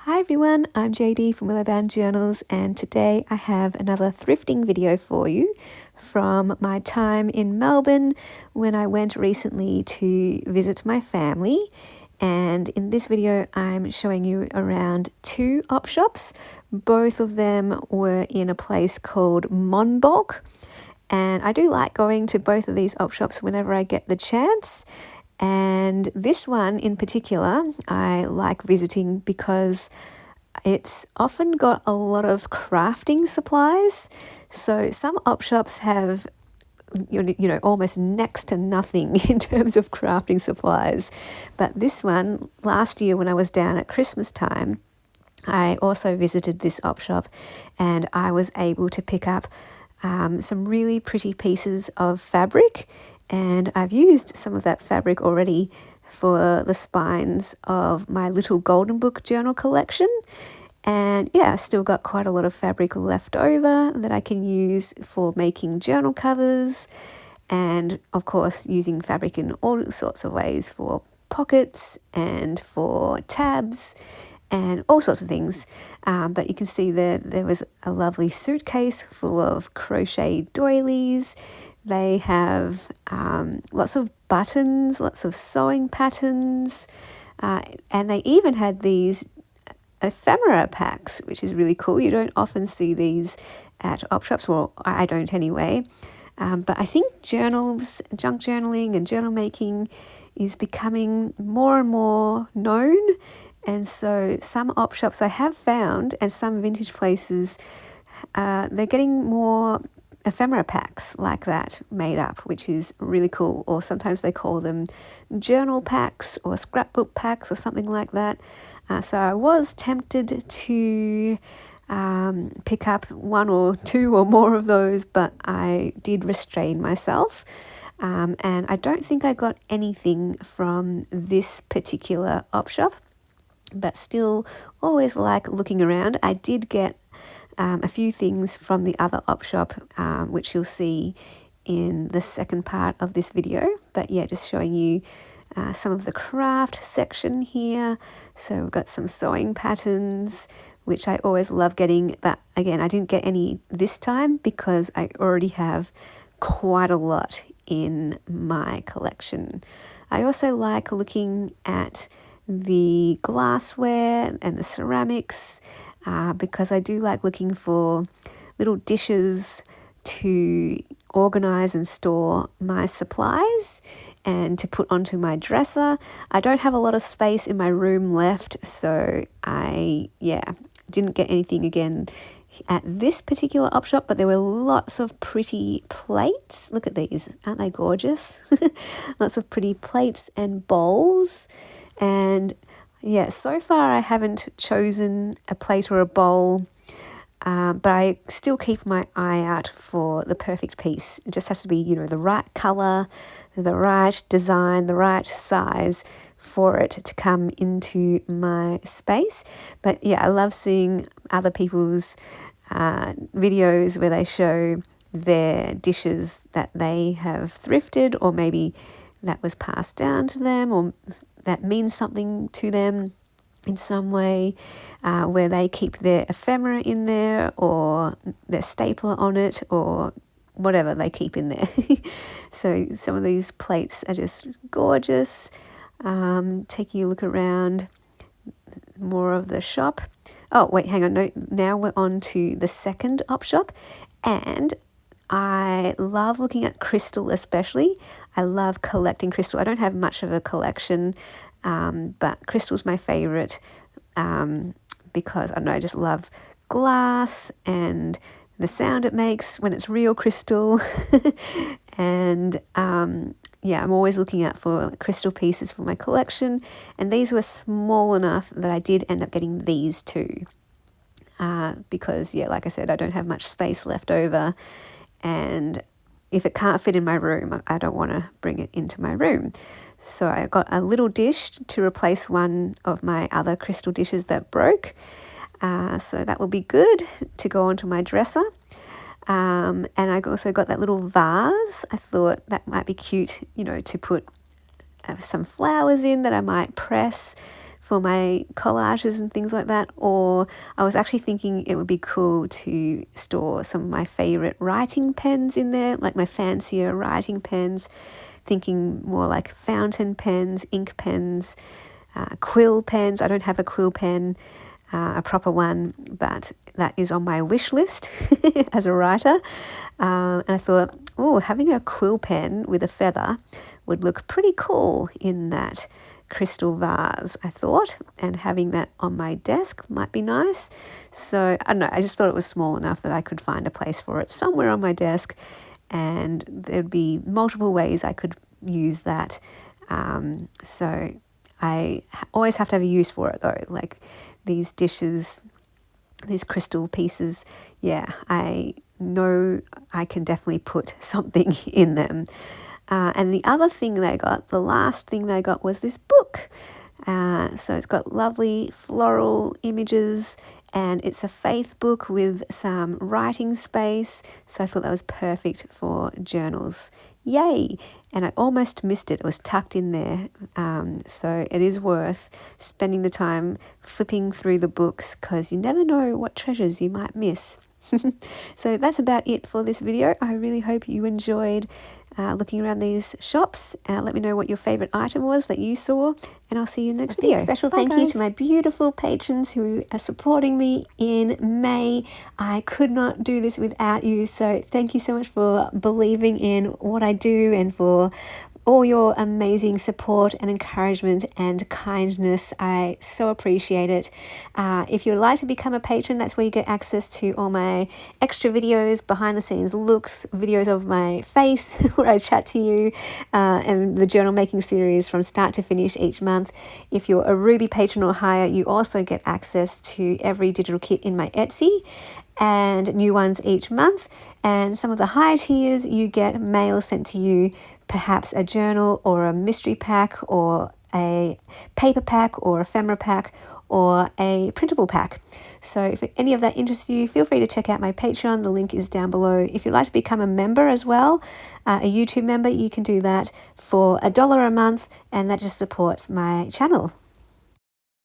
Hi everyone, I'm JD from Willowbound Journals, and today I have another thrifting video for you from my time in Melbourne when I went recently to visit my family. And in this video I'm showing you around two op shops. Both of them were in a place called Monbulk, and I do like going to both of these op shops whenever I get the chance. And this one in particular, I like visiting because it's often got a lot of crafting supplies. So some op shops have, almost next to nothing in terms of crafting supplies. But this one, last year when I was down at Christmas time, I also visited this op shop and I was able to pick up some really pretty pieces of fabric, and I've used some of that fabric already for the spines of my little golden book journal collection. And yeah, I still got quite a lot of fabric left over that I can use for making journal covers, and of course using fabric in all sorts of ways for pockets and for tabs and all sorts of things. But you can see there was a lovely suitcase full of crochet doilies. They have lots of buttons, lots of sewing patterns, and they even had these ephemera packs, which is really cool. You don't often see these at op shops, well, I don't anyway. But I think journals, junk journaling and journal making is becoming more and more known. And so some op shops I have found, and some vintage places, they're getting more ephemera packs like that made up, which is really cool. Or sometimes they call them journal packs or scrapbook packs or something like that. So I was tempted to pick up one or two or more of those, but I did restrain myself. And I don't think I got anything from this particular op shop, but still always like looking around. I did get a few things from the other op shop, which you'll see in the second part of this video. But yeah, just showing you some of the craft section here. So we've got some sewing patterns, which I always love getting. But again, I didn't get any this time because I already have quite a lot in my collection. I also like looking at the glassware and the ceramics, because I do like looking for little dishes to organize and store my supplies and to put onto my dresser. I don't have a lot of space in my room left, so I didn't get anything again at this particular op shop, but there were lots of pretty plates. Look at these, aren't they gorgeous? Lots of pretty plates and bowls. And yeah, so far I haven't chosen a plate or a bowl, but I still keep my eye out for the perfect piece. It just has to be, the right color, the right design, the right size for it to come into my space. But yeah, I love seeing other people's videos where they show their dishes that they have thrifted, or maybe that was passed down to them, or that means something to them in some way, where they keep their ephemera in there or their stapler on it or whatever they keep in there. So some of these plates are just gorgeous. Taking a look around more of the shop. Oh, wait, hang on. No, now we're on to the second op shop, and I love looking at crystal especially. I love collecting crystal. I don't have much of a collection, but crystal's my favorite, because, I don't know, I just love glass and the sound it makes when it's real crystal. And I'm always looking out for crystal pieces for my collection, and these were small enough that I did end up getting these two, because like I said, I don't have much space left over, and if it can't fit in my room, I don't want to bring it into my room. So I got a little dish to replace one of my other crystal dishes that broke, so that will be good to go onto my dresser. And I also got that little vase. I thought that might be cute, to put some flowers in that I might press for my collages and things like that, or I was actually thinking it would be cool to store some of my favorite writing pens in there, like my fancier writing pens, thinking more like fountain pens, ink pens, quill pens. I don't have a quill pen, a proper one, but that is on my wish list as a writer. And I thought, oh, having a quill pen with a feather would look pretty cool in that crystal vase, I thought, and having that on my desk might be nice. So I don't know, I just thought it was small enough that I could find a place for it somewhere on my desk, and there'd be multiple ways I could use that. So I always have to have a use for it though, like these dishes, these crystal pieces. Yeah, I know I can definitely put something in them. And the other thing that I got, the last thing that I got, was this book. So it's got lovely floral images, and it's a faith book with some writing space. So I thought that was perfect for journals. Yay! And I almost missed it. It was tucked in there. So it is worth spending the time flipping through the books, because you never know what treasures you might miss. So that's about it for this video. I really hope you enjoyed looking around these shops. Let me know what your favorite item was that you saw, and I'll see you in the next video. Special thank you to my beautiful patrons who are supporting me in May. I could not do this without you, so thank you so much for believing in what I do and for all your amazing support and encouragement and kindness. I so appreciate it. If you'd like to become a patron, that's where you get access to all my extra videos, behind the scenes looks, videos of my face where I chat to you, and the journal making series from start to finish each month. If you're a Ruby patron or higher, you also get access to every digital kit in my Etsy, and new ones each month. And some of the higher tiers, you get mail sent to you, perhaps a journal or a mystery pack or a paper pack or ephemera pack or a printable pack. So if any of that interests you, feel free to check out my Patreon. The link is down below. If you'd like to become a member as well, a YouTube member, you can do that for $1 a month, and that just supports my channel.